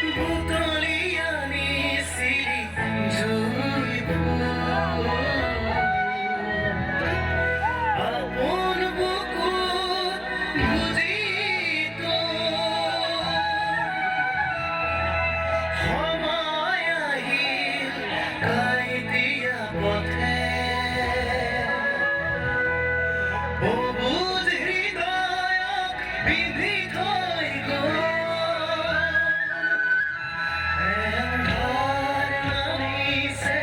বুটলিয়ানি চিৰি জুই আপোন বুকুত বুজি সময় আহিল কাইটিয়া পথে অবুজ হৃদয়ক বিধি থৈ গ'ল এন্ধাৰ নামিছে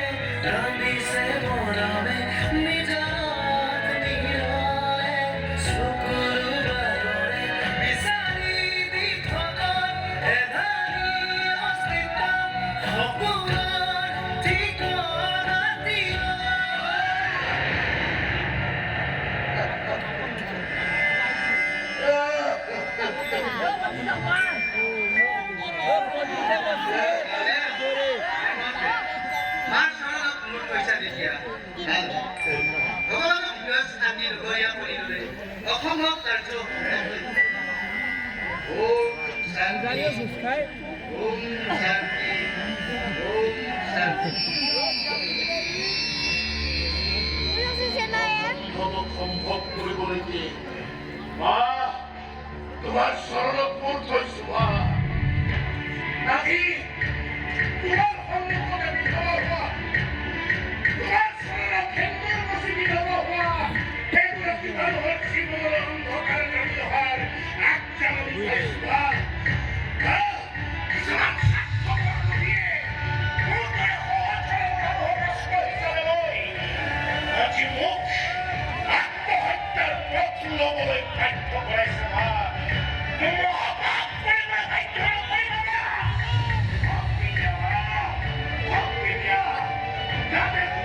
ৰান্ধিছে মৰমে নিজাত নিৰয়ে চকুৰ বাগৰে বিচাৰি দি থকা এধাৰি অস্তিত্ব সপোনৰ ঠিকনা দিয়া অসমক কাৰ্য ওম শান্তি ওম শান্তি ওম শান্তি সম্ভৱ কৰিবলৈকে মা তোমাৰ চৰণত মোৰ থৈছো মা নাকি তোমাৰ সন্মুখতে বিধৱা হোৱা তোমাৰ চৰণত সেন্দুৰ মচি বিধৱা হোৱা সেইগৰাকী মানুহৰ জীৱনৰ অন্ধকাৰ নামি অহাৰ আগজাননী পাইছো মা কিছুমান স্বাৰ্থপৰ লোকে মোৰ দৰে সহজ সৰল মানুহৰ ৰাষ্ট্ৰ হিচাপে লৈ আজি মোক আত্মহত্যাৰ পথ ল'বলৈ বাধ্য কৰাইছে মা Stop it!